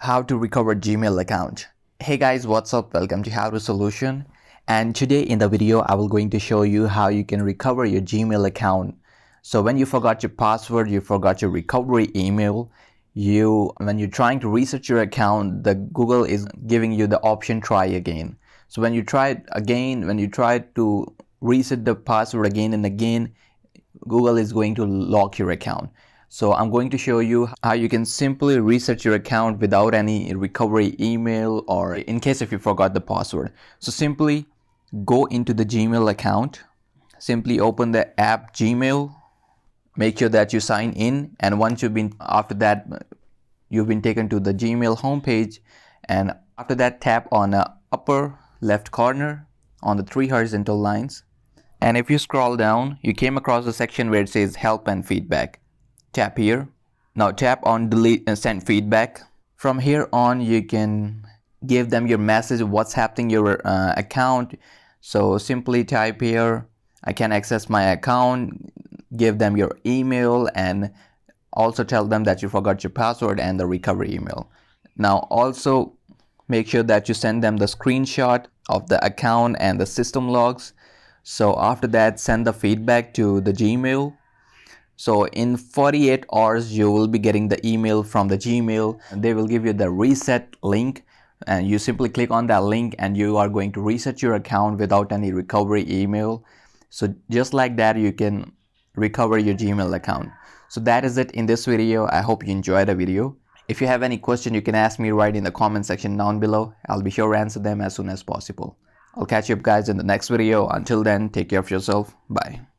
How to recover Gmail account. Hey guys, what's up? Welcome to How to Solution. And today in the video I will going to show you how you can recover your Gmail account. So when you forgot your password, you forgot your recovery email, when you're trying to reset your account, the Google is giving you the option try again. So when you try it again, when you try to reset the password again and again, Google is going to lock your account. So I'm going to show you how you can simply reset your account without any recovery email or in case if you forgot the password. So simply go into the Gmail account, simply open the app Gmail, make sure that you sign in, and once you've been taken to the Gmail homepage, and after that tap on the upper left corner on the three horizontal lines. And if you scroll down, you came across the section where it says help and feedback. Tap here. Now tap on delete and send feedback. From here on, you can give them your message, what's happening your account. So simply type here, I can access my account, give them your email, and also tell them that you forgot your password and the recovery email. Now also make sure that you send them the screenshot of the account and the system logs. So after that, send the feedback to the Gmail. So in 48 hours, you will be getting the email from the Gmail. They will give you the reset link, and you simply click on that link and you are going to reset your account without any recovery email. So just like that, you can recover your Gmail account. So that is it in this video. I hope you enjoyed the video. If you have any question, you can ask me right in the comment section down below. I'll be sure to answer them as soon as possible. I'll catch you up guys in the next video. Until then, take care of yourself. Bye.